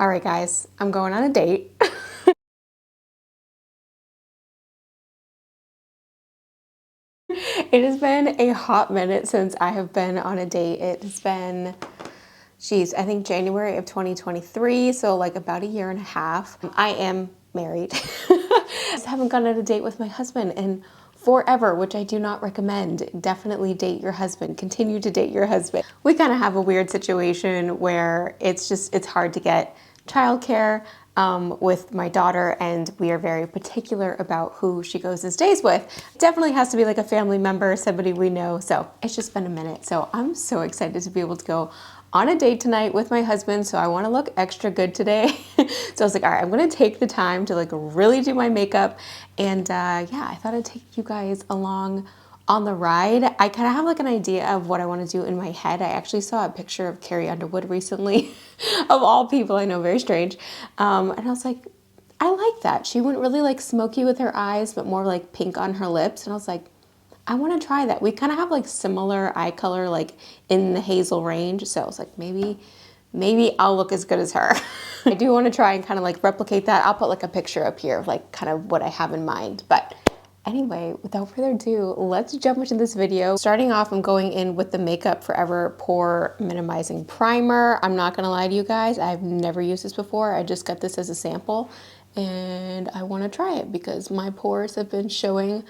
All right, guys, I'm going on a date. It has been a hot minute since I have been on a date. It has been, geez, I think January of 2023, so like about a year and a half. I am married. I just haven't gone on a date with my husband in forever, which I do not recommend. Definitely date your husband. Continue to date your husband. We kind of have a weird situation where it's hard to get childcare with my daughter, and we are very particular about who she goes and stays with. Definitely has to be like a family member, somebody we know. So it's just been a minute. So I'm so excited to be able to go on a date tonight with my husband. So I want to look extra good today. So I was like, all right, I'm going to take the time to like really do my makeup. And yeah, I thought I'd take you guys along on the ride. I kind of have like an idea of what I want to do in my head. I actually saw a picture of Carrie Underwood recently, of all people. I know, very strange. And I was like, I like that. She went really like smoky with her eyes, but more like pink on her lips. And I was like, I want to try that. We kind of have like similar eye color, like in the hazel range. So I was like, maybe I'll look as good as her. I do want to try and kind of like replicate that. I'll put like a picture up here of like kind of what I have in mind. But anyway, without further ado, let's jump into this video. Starting off, I'm going in with the Makeup Forever Pore Minimizing Primer. I'm not gonna lie to you guys, I've never used this before. I just got this as a sample and I wanna try it because my pores have been showing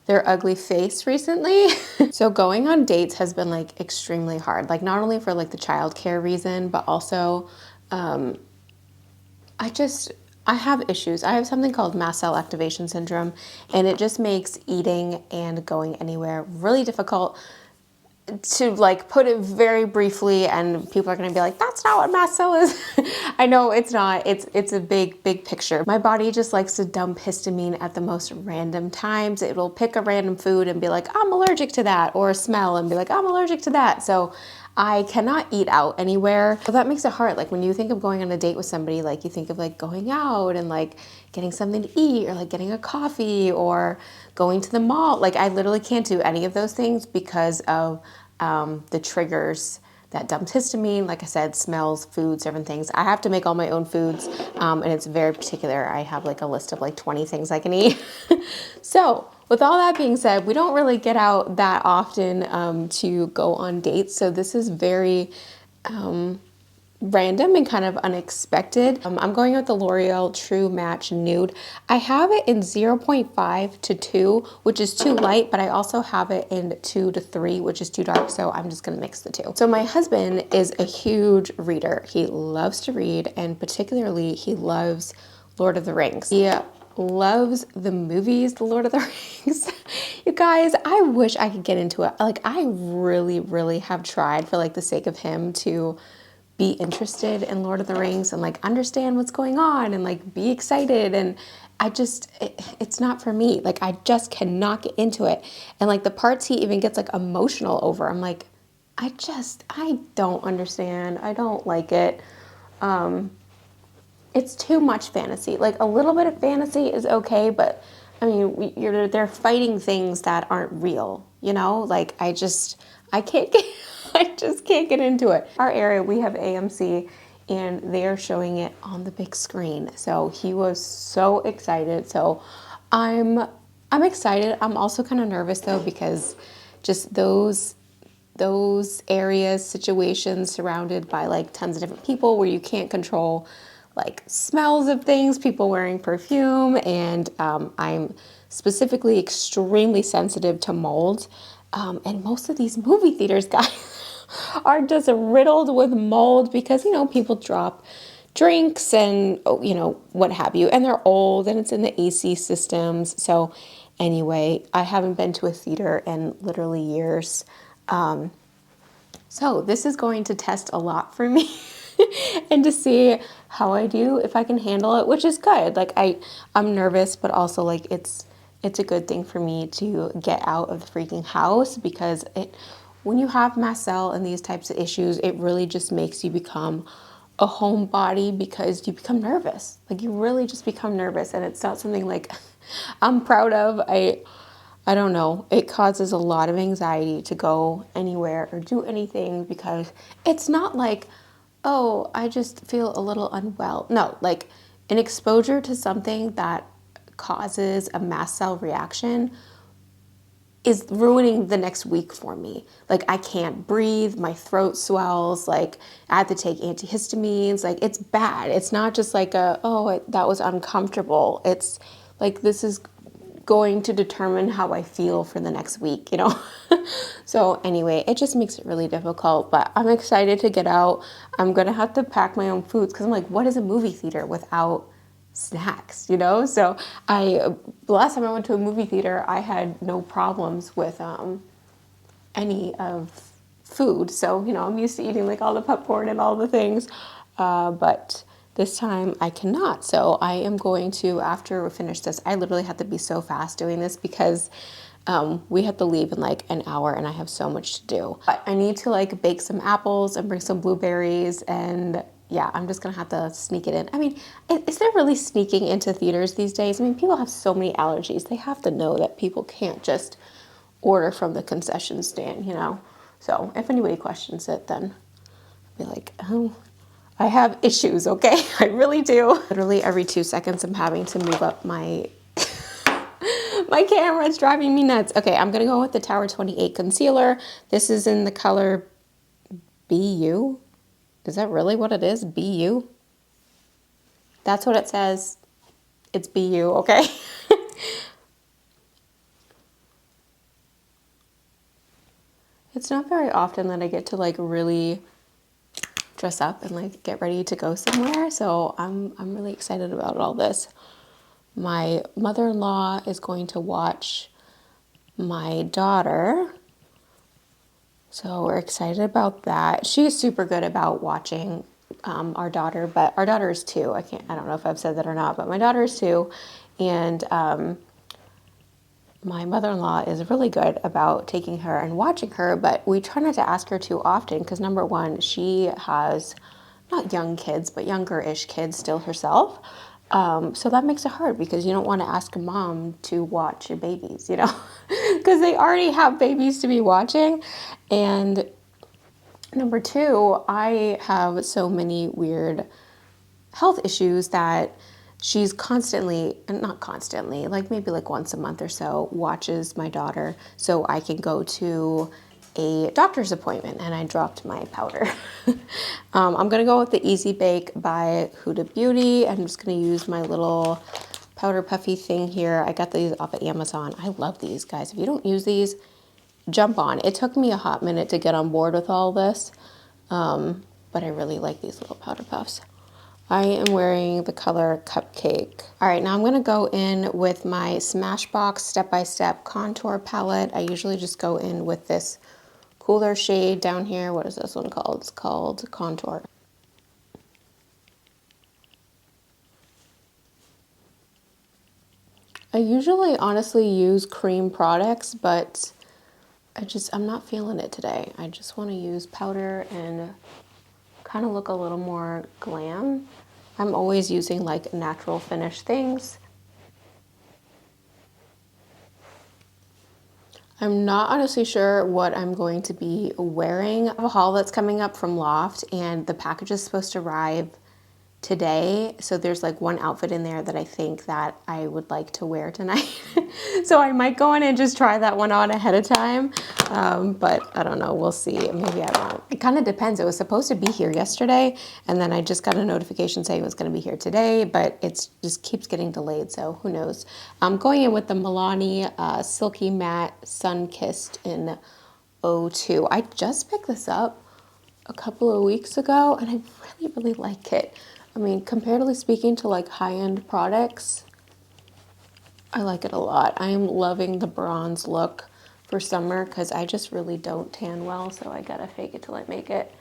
their ugly face recently. So going on dates has been like extremely hard. Like not only for like the childcare reason, but also I have issues. I have something called mast cell activation syndrome, and it just makes eating and going anywhere really difficult. To like put it very briefly, and people are going to be like, that's not what mast cell is. I know it's not. It's a big picture. My body just likes to dump histamine at the most random times. It will pick a random food and be like, I'm allergic to that, or a smell and be like, I'm allergic to that. So I cannot eat out anywhere. So that makes it hard. Like when you think of going on a date with somebody, like you think of like going out and like getting something to eat, or like getting a coffee, or going to the mall. Like I literally can't do any of those things because of the triggers that dumps histamine. Like I said, smells, foods, different things. I have to make all my own foods, and it's very particular. I have like a list of like 20 things I can eat. So with all that being said, we don't really get out that often to go on dates. So this is very random and kind of unexpected. I'm going with the L'Oreal True Match Nude. I have it in 0.5 to 2, which is too light, but I also have it in 2 to 3, which is too dark, so I'm just gonna mix the two. So my husband is a huge reader. He loves to read, and particularly he loves Lord of the Rings. He loves the movies, The Lord of the Rings. You guys, I wish I could get into it. Like I really have tried for like the sake of him to be interested in Lord of the Rings and like understand what's going on and like be excited, and it's not for me. Like I just cannot get into it. And like the parts he even gets like emotional over, I'm like, I don't understand. I don't like it. It's too much fantasy. Like a little bit of fantasy is okay, but I mean, they're fighting things that aren't real, you know? Like I can't get, I just can't get into it. Our area, we have AMC, and they are showing it on the big screen. So he was so excited. So I'm excited. I'm also kind of nervous though, because just those areas, situations surrounded by like tons of different people where you can't control like smells of things, people wearing perfume, and I'm specifically extremely sensitive to mold. And most of these movie theaters, guys, are just riddled with mold because, you know, people drop drinks and, you know, what have you, and they're old and it's in the AC systems. So anyway, I haven't been to a theater in literally years. So this is going to test a lot for me and to see how I do, if I can handle it, which is good. Like I'm nervous, but also like it's a good thing for me to get out of the freaking house, because when you have mast cell and these types of issues, it really just makes you become a homebody because you become nervous. Like you really just become nervous, and it's not something like I'm proud of. I don't know, it causes a lot of anxiety to go anywhere or do anything, because it's not like oh, I just feel a little unwell. No, like an exposure to something that causes a mast cell reaction is ruining the next week for me. Like I can't breathe, my throat swells, like I have to take antihistamines, like it's bad. It's not just like that was uncomfortable. It's like this is going to determine how I feel for the next week, you know? So anyway, it just makes it really difficult, but I'm excited to get out. I'm gonna have to pack my own foods because I'm like, what is a movie theater without snacks, you know? So the last time I went to a movie theater, I had no problems with any of food. So, you know, I'm used to eating like all the popcorn and all the things, but this time I cannot. So I am going to, after we finish this, I literally have to be so fast doing this because we have to leave in like an hour and I have so much to do. But I need to like bake some apples and bring some blueberries, and yeah, I'm just gonna have to sneak it in. I mean, is there really sneaking into theaters these days? I mean, people have so many allergies. They have to know that people can't just order from the concession stand, you know? So if anybody questions it, then I'll be like, oh, I have issues, okay? I really do. Literally every 2 seconds, I'm having to move up my my camera. It's driving me nuts. Okay, I'm gonna go with the Tower 28 concealer. This is in the color BU. Is that really what it is? BU? That's what it says. It's BU, okay? It's not very often that I get to like really dress up and like get ready to go somewhere, so I'm really excited about all this. My mother-in-law is going to watch my daughter, so we're excited about that. She is super good about watching our daughter, but our daughter is 2. I don't know if I've said that or not, but my daughter is 2, and my mother-in-law is really good about taking her and watching her, but we try not to ask her too often because number one, she has not young kids, but younger-ish kids still herself. So that makes it hard because you don't want to ask mom to watch your babies, you know, because they already have babies to be watching. And number 2, I have so many weird health issues that she's constantly, and not constantly, like maybe like once a month or so, watches my daughter so I can go to a doctor's appointment, and I dropped my powder. I'm gonna go with the Easy Bake by Huda Beauty. I'm just gonna use my little powder puffy thing here. I got these off of Amazon. I love these, guys. If you don't use these, jump on. It took me a hot minute to get on board with all this, but I really like these little powder puffs. I am wearing the color Cupcake. All right, now I'm gonna go in with my Smashbox Step by Step contour palette. I usually just go in with this cooler shade down here. What is this one called? It's called Contour. I usually honestly use cream products, but I'm not feeling it today. I just wanna use powder and kind of look a little more glam. I'm always using like natural finish things. I'm not honestly sure what I'm going to be wearing. I have a haul that's coming up from Loft, and the package is supposed to arrive today. So there's like one outfit in there that I think that I would like to wear tonight. So I might go in and just try that one on ahead of time. But I don't know, we'll see. Maybe I won't. It kind of depends. It was supposed to be here yesterday, and then I just got a notification saying it was going to be here today, but it just keeps getting delayed. So who knows? I'm going in with the Milani Silky Matte Sun Kissed in 02. I just picked this up a couple of weeks ago, and I really, really like it. I mean, comparatively speaking to like high-end products, I like it a lot. I am loving the bronze look for summer because I just really don't tan well, so I gotta fake it till I make it.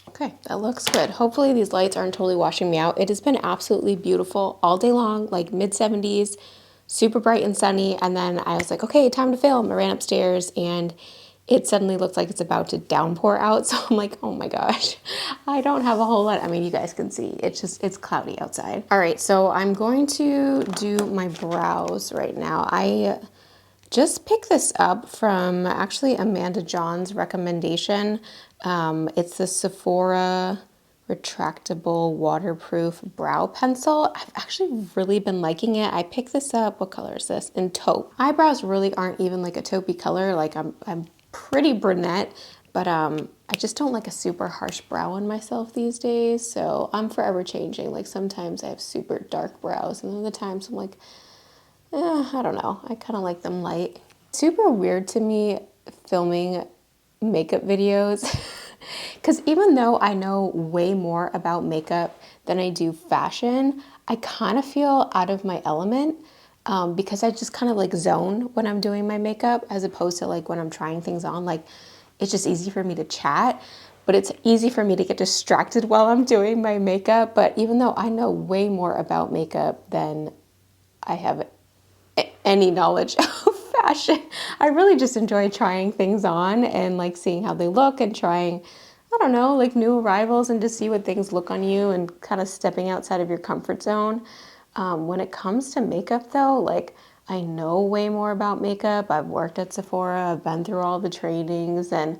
Okay, that looks good. Hopefully these lights aren't totally washing me out. It has been absolutely beautiful all day long, like mid-70s, super bright and sunny. And then I was like, okay, time to film. I ran upstairs and it suddenly looks like it's about to downpour out. So I'm like, oh my gosh, I don't have a whole lot. I mean, you guys can see, it's cloudy outside. All right, so I'm going to do my brows right now. I just picked this up from actually Amanda John's recommendation. It's the Sephora retractable waterproof brow pencil. I've actually really been liking it. I picked this up, what color is this? In taupe. Eyebrows really aren't even like a taupey color. Like I'm pretty brunette, but I just don't like a super harsh brow on myself these days. So I'm forever changing. Like sometimes I have super dark brows and other times I'm like, I don't know. I kind of like them light. Super weird to me filming makeup videos because even though I know way more about makeup than I do fashion, I kind of feel out of my element because I just kind of like zone when I'm doing my makeup as opposed to like when I'm trying things on. Like it's just easy for me to chat, but it's easy for me to get distracted while I'm doing my makeup. But even though I know way more about makeup than I have any knowledge of fashion, I really just enjoy trying things on and like seeing how they look and trying, I don't know, like new arrivals and to see what things look on you and kind of stepping outside of your comfort zone. When it comes to makeup though, like I know way more about makeup. I've worked at Sephora, I've been through all the trainings and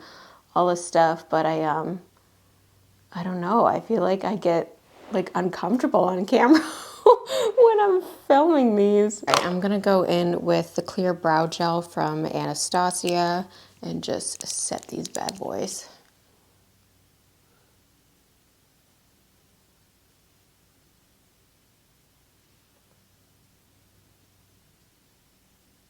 all this stuff, but I don't know, I feel like I get like uncomfortable on camera when I'm filming these. All right, I'm gonna go in with the clear brow gel from Anastasia and just set these bad boys.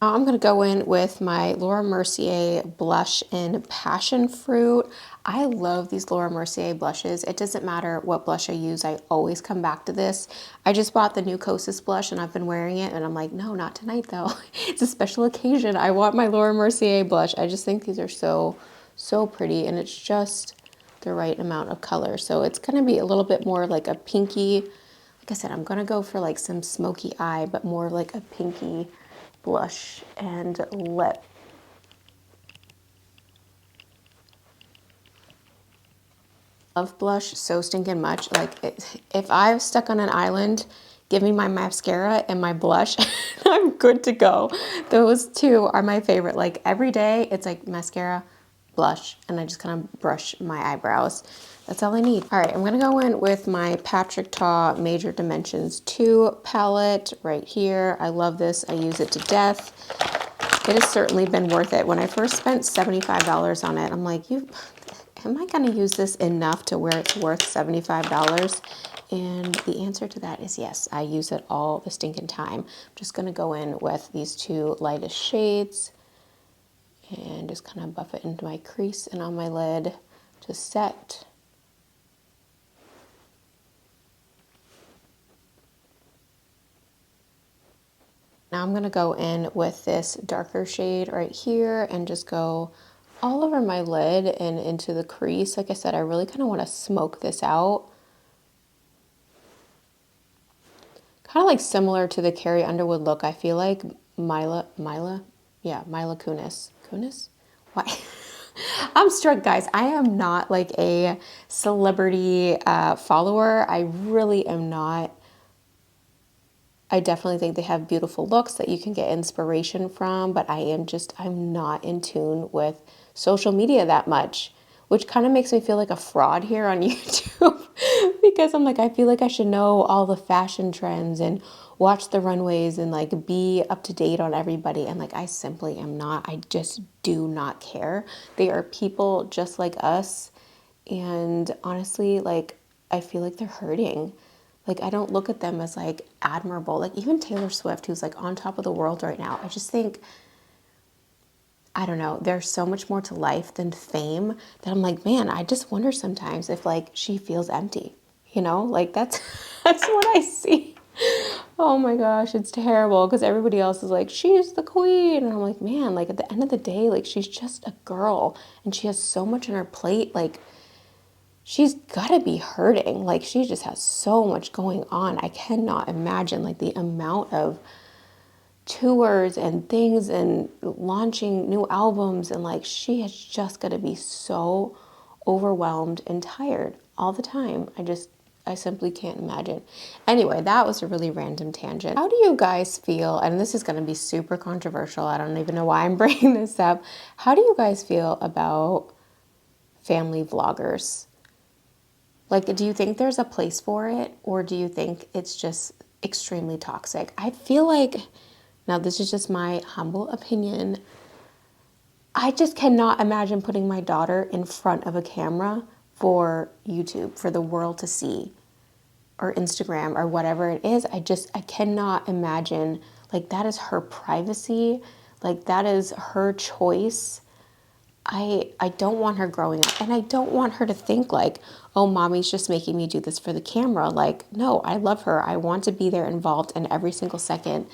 Now I'm going to go in with my Laura Mercier blush in Passion Fruit. I love these Laura Mercier blushes. It doesn't matter what blush I use, I always come back to this. I just bought the new Kosas blush and I've been wearing it and I'm like, no, not tonight though. It's a special occasion. I want my Laura Mercier blush. I just think these are so, so pretty and it's just the right amount of color. So it's going to be a little bit more like a pinky. Like I said, I'm going to go for like some smoky eye, but more like a pinky blush and lip. Love blush so stinking much. Like if I was stuck on an island, give me my mascara and my blush, I'm good to go. Those two are my favorite. Like every day it's like mascara, blush, and I just kind of brush my eyebrows. That's all I need. All right, I'm gonna go in with my Patrick Ta Major Dimensions 2 palette right here. I love this, I use it to death. It has certainly been worth it. When I first spent $75 on it, I'm like, am I gonna use this enough to where it's worth $75? And the answer to that is yes, I use it all the stinking time. I'm just gonna go in with these two lightest shades and just kind of buff it into my crease and on my lid to set. Now I'm gonna go in with this darker shade right here and just go all over my lid and into the crease. Like I said, I really kind of want to smoke this out. Kind of like similar to the Carrie Underwood look, I feel like Mila Kunis. Kunis? Why? I'm struck, guys. I am not like a celebrity follower. I really am not. I definitely think they have beautiful looks that you can get inspiration from, but I'm not in tune with social media that much, which kind of makes me feel like a fraud here on YouTube because I'm like, I feel like I should know all the fashion trends and watch the runways and like be up to date on everybody. And like, I simply am not. I just do not care. They are people just like us. And honestly, like, I feel like they're hurting. Like, I don't look at them as like admirable. Like even Taylor Swift, who's like on top of the world right now, I just think, I don't know, there's so much more to life than fame that I'm like, man, I just wonder sometimes if like she feels empty, you know, like that's what I see. Oh my gosh, it's terrible because everybody else is like, she's the queen. And I'm like, man, like at the end of the day, like she's just a girl and she has so much on her plate. Like she's gotta be hurting. Like she just has so much going on. I cannot imagine like the amount of tours and things and launching new albums, and like she is just gonna be so overwhelmed and tired all the time. I simply can't imagine. Anyway, that was a really random tangent. How do you guys feel? And this is going to be super controversial. I don't even know why I'm bringing this up. How do you guys feel about family vloggers? Like, do you think there's a place for it, or do you think it's just extremely toxic? I feel like, now this is just my humble opinion, I just cannot imagine putting my daughter in front of a camera for YouTube, for the world to see, or Instagram, or whatever it is. I cannot imagine, like, that is her privacy. Like, that is her choice. I don't want her growing up, and I don't want her to think like, oh, mommy's just making me do this for the camera. Like, no, I love her. I want to be there involved in every single second.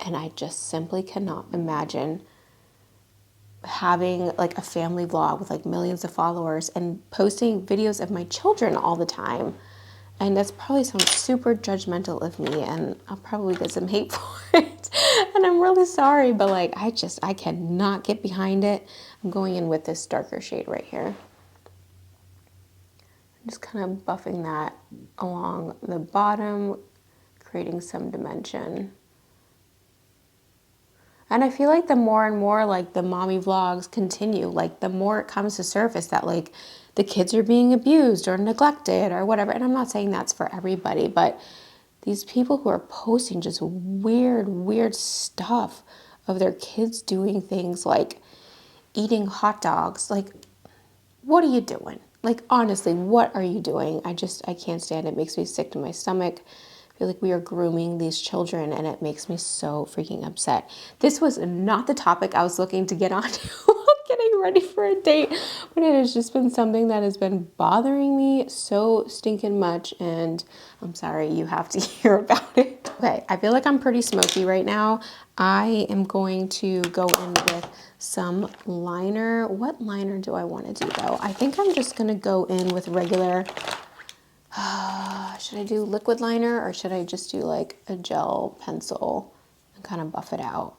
And I just simply cannot imagine having like a family vlog with like millions of followers and posting videos of my children all the time. And that's probably sounds super judgmental of me, and I'll probably get some hate for it. And I'm really sorry, but like, I cannot get behind it. I'm going in with this darker shade right here. I'm just kind of buffing that along the bottom, creating some dimension. And I feel like the more and more like the mommy vlogs continue, like the more it comes to surface that like the kids are being abused or neglected or whatever. And I'm not saying that's for everybody, but these people who are posting just weird stuff of their kids doing things like eating hot dogs. Like, what are you doing? Like, honestly, what are you doing? I can't stand it. It makes me sick to my stomach. I feel like we are grooming these children, and it makes me so freaking upset. This was not the topic I was looking to get onto while getting ready for a date, but it has just been something that has been bothering me so stinking much, and I'm sorry you have to hear about it. Okay, I feel like I'm pretty smoky right now. I am going to go in with some liner. What liner do I want to do though? I think I'm just going to go in with regular. Should I do liquid liner, or should I just do like a gel pencil and kind of buff it out?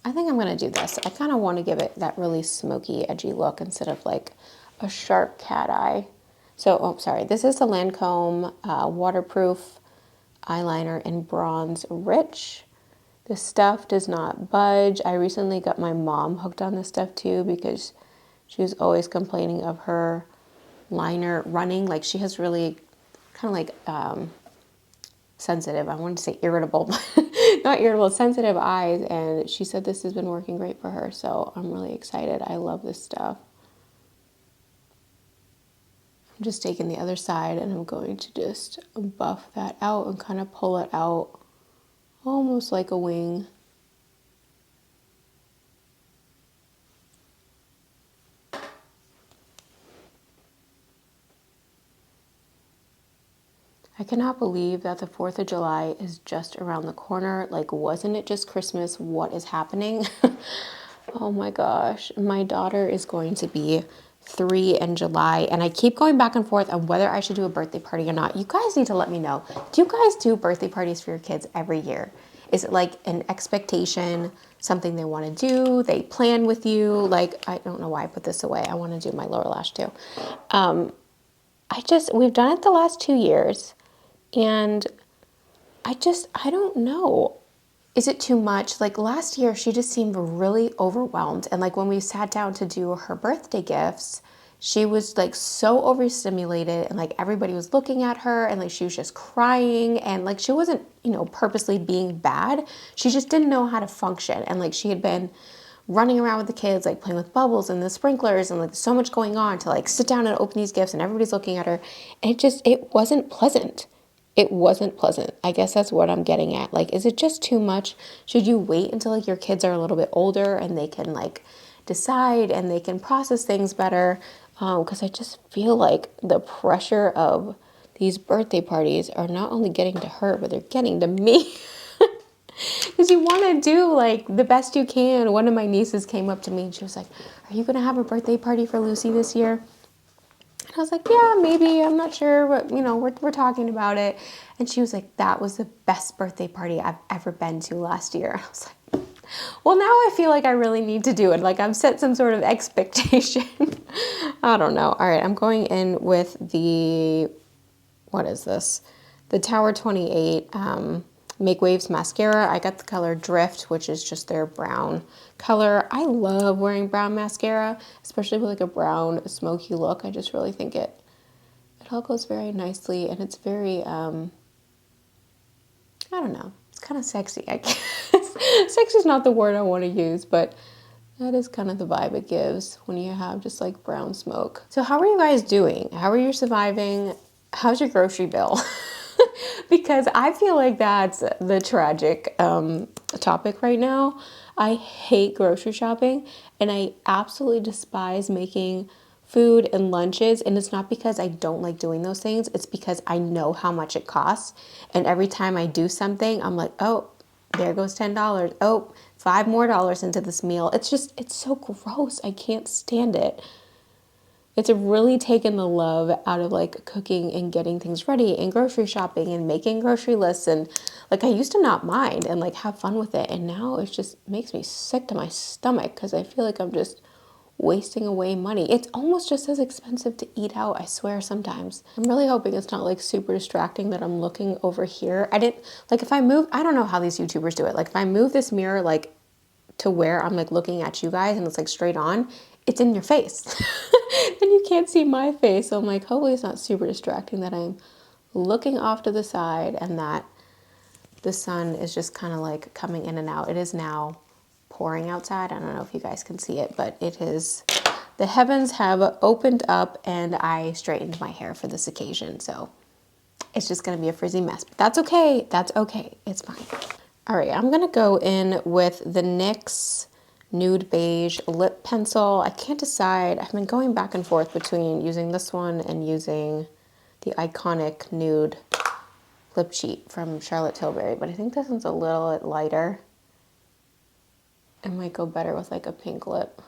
I think I'm going to do this. I kind of want to give it that really smoky, edgy look instead of like a sharp cat eye. So, oh, sorry. This is the Lancome waterproof eyeliner in Bronze Rich. This stuff does not budge. I recently got my mom hooked on this stuff too, because she was always complaining of her liner running. Like, she has really kind of like sensitive, I wanted to say irritable, but not irritable, sensitive eyes, and she said this has been working great for her, so I'm really excited. I love this stuff. I'm just taking the other side, and I'm going to just buff that out and kind of pull it out almost like a wing. I cannot believe that the 4th of July is just around the corner. Like, wasn't it just Christmas? What is happening? Oh my gosh. My daughter is going to be 3 in July, and I keep going back and forth on whether I should do a birthday party or not. You guys need to let me know. Do you guys do birthday parties for your kids every year? Is it like an expectation, something they want to do? They plan with you? Like, I don't know why I put this away. I want to do my lower lash too. We've done it the last 2 years. And I don't know. Is it too much? Like, last year, she just seemed really overwhelmed. And like when we sat down to do her birthday gifts, she was like so overstimulated, and like everybody was looking at her, and like she was just crying, and like she wasn't, purposely being bad. She just didn't know how to function. And like she had been running around with the kids, like playing with bubbles and the sprinklers, and like so much going on to like sit down and open these gifts, and everybody's looking at her. And it wasn't pleasant. It wasn't pleasant. I guess that's what I'm getting at. Like, is it just too much? Should you wait until like your kids are a little bit older and they can like decide and they can process things better? Because I just feel like the pressure of these birthday parties are not only getting to her, but they're getting to me. Because you want to do like the best you can. One of my nieces came up to me and she was like, "Are you going to have a birthday party for Lucy this year?" And And I was like, yeah, maybe, I'm not sure, but you know, we're talking about it. And she was like, that was the best birthday party I've ever been to last year. I was like, well, now I feel like I really need to do it. Like I've set some sort of expectation. I don't know. All right, I'm going in with the, what is this? The Tower 28 Make Waves mascara. I got the color Drift, which is just their brown color. I love wearing brown mascara, especially with like a brown smoky look. I just really think it all goes very nicely, and it's very, I don't know, it's kind of sexy, I guess. Sexy is not the word I want to use, but that is kind of the vibe it gives when you have just like brown smoke. So how are you guys doing? How are you surviving? How's your grocery bill? Because I feel like that's the tragic topic right now. I hate grocery shopping, and I absolutely despise making food and lunches. And it's not because I don't like doing those things. It's because I know how much it costs. And every time I do something, I'm like, oh, there goes $10. Oh, $5 more into this meal. It's so gross. I can't stand it. It's really taken the love out of like cooking and getting things ready and grocery shopping and making grocery lists. And like I used to not mind and like have fun with it. And now it just makes me sick to my stomach because I feel like I'm just wasting away money. It's almost just as expensive to eat out, I swear sometimes. I'm really hoping it's not like super distracting that I'm looking over here. If I move, I don't know how these YouTubers do it. Like if I move this mirror like to where I'm like looking at you guys and it's like straight on, it's in your face. And you can't see my face. So I'm like, hopefully it's not super distracting that I'm looking off to the side and that the sun is just kind of like coming in and out. It is now pouring outside. I don't know if you guys can see it, but it is, the heavens have opened up and I straightened my hair for this occasion. So it's just going to be a frizzy mess, but that's okay. That's okay. It's fine. All right, I'm gonna go in with the NYX Nude Beige Lip Pencil. I can't decide. I've been going back and forth between using this one and using the iconic Nude Lip Cheat from Charlotte Tilbury, but I think this one's a little lighter. It might go better with like a pink lip.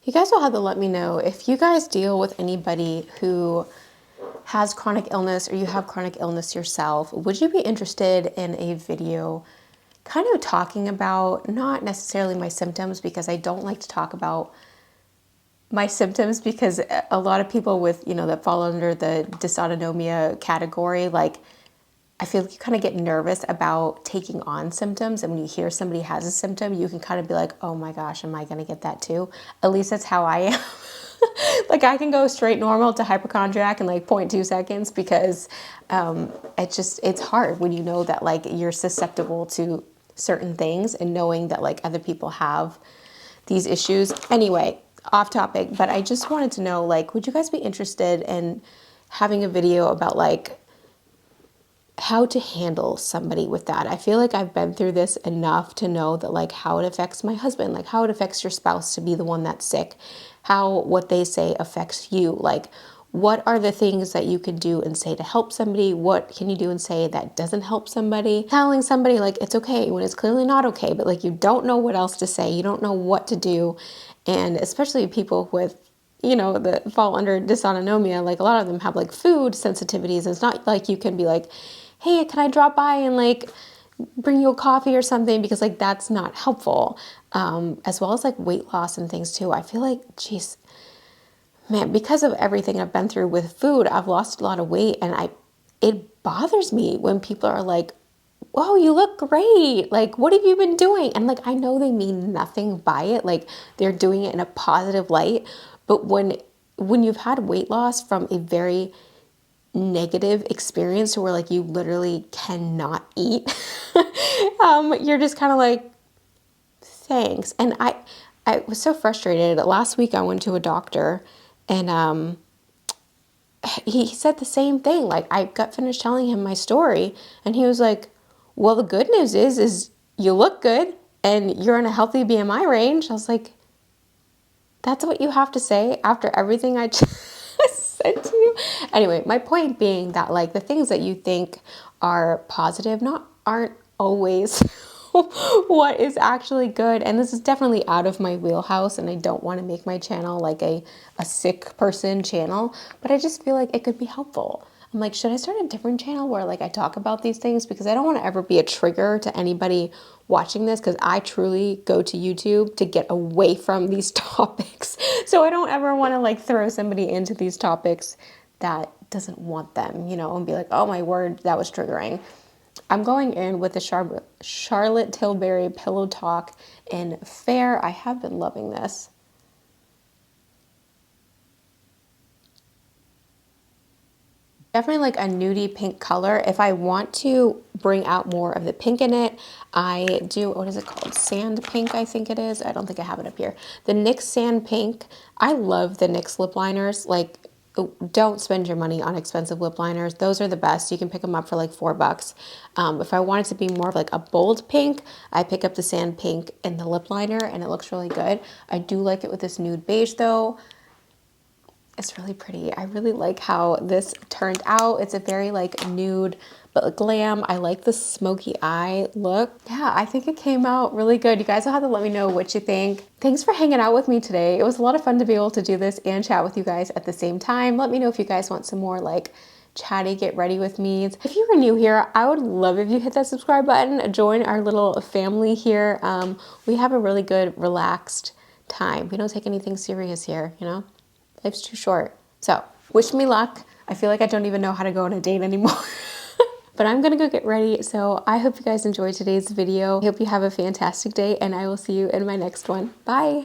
You guys will have to let me know if you guys deal with anybody who has chronic illness or you have chronic illness yourself. Would you be interested in a video kind of talking about, not necessarily my symptoms, because I don't like to talk about my symptoms because a lot of people with, you know, that fall under the dysautonomia category, like I feel like you kind of get nervous about taking on symptoms. And when you hear somebody has a symptom, you can kind of be like, oh my gosh, am I going to get that too? At least that's how I am. Like I can go straight normal to hypochondriac in like 0.2 seconds because it's hard when you know that like you're susceptible to certain things and knowing that like other people have these issues. Anyway, off topic, but I just wanted to know, like, would you guys be interested in having a video about like how to handle somebody with that? I feel like I've been through this enough to know that like how it affects my husband, like how it affects your spouse to be the one that's sick, how what they say affects you. Like what are the things that you can do and say to help somebody? What can you do and say that doesn't help somebody? Telling somebody like it's okay when it's clearly not okay, but like you don't know what else to say, you don't know what to do. And especially people with, you know, that fall under dysautonomia, like a lot of them have like food sensitivities. It's not like you can be like, hey, can I drop by and like bring you a coffee or something? Because like that's not helpful. As well as like weight loss and things too. I feel like, geez, man, because of everything I've been through with food, I've lost a lot of weight, and it bothers me when people are like, whoa, you look great. Like, what have you been doing? And like, I know they mean nothing by it. Like they're doing it in a positive light. But when you've had weight loss from a very negative experience to where like you literally cannot eat, you're just kind of like, thanks. And I was so frustrated. Last week I went to a doctor and he said the same thing. Like I got finished telling him my story and he was like, well, the good news is you look good and you're in a healthy BMI range. I was like, that's what you have to say after everything I just said to you? Anyway, my point being that like the things that you think are positive, not aren't always what is actually good. And this is definitely out of my wheelhouse, and I don't want to make my channel like a sick person channel, but I just feel like it could be helpful. I'm like, should I start a different channel where like I talk about these things? Because I don't want to ever be a trigger to anybody watching this, because I truly go to YouTube to get away from these topics. So I don't ever want to like throw somebody into these topics that doesn't want them, you know, and be like, oh my word, that was triggering. I'm going in with the Charlotte Tilbury Pillow Talk in Fair. I have been loving this. Definitely like a nudie pink color. If I want to bring out more of the pink in it, I do, what is it called? Sand pink, I think it is. I don't think I have it up here. The NYX Sand Pink. I love the NYX lip liners. Like, don't spend your money on expensive lip liners. Those are the best. You can pick them up for like $4. If I want it to be more of like a bold pink, I pick up the Sand Pink in the lip liner, and it looks really good. I do like it with this nude beige though. It's really pretty. I really like how this turned out. It's a very like nude but glam. I like the smoky eye look. Yeah, I think it came out really good. You guys will have to let me know what you think. Thanks for hanging out with me today. It was a lot of fun to be able to do this and chat with you guys at the same time. Let me know if you guys want some more like chatty get ready with me. If you are new here, I would love if you hit that subscribe button, join our little family here. We have a really good relaxed time. We don't take anything serious here, you know? Life's too short. So wish me luck. I feel like I don't even know how to go on a date anymore. But I'm gonna go get ready. So I hope you guys enjoyed today's video. I hope you have a fantastic day, and I will see you in my next one. Bye.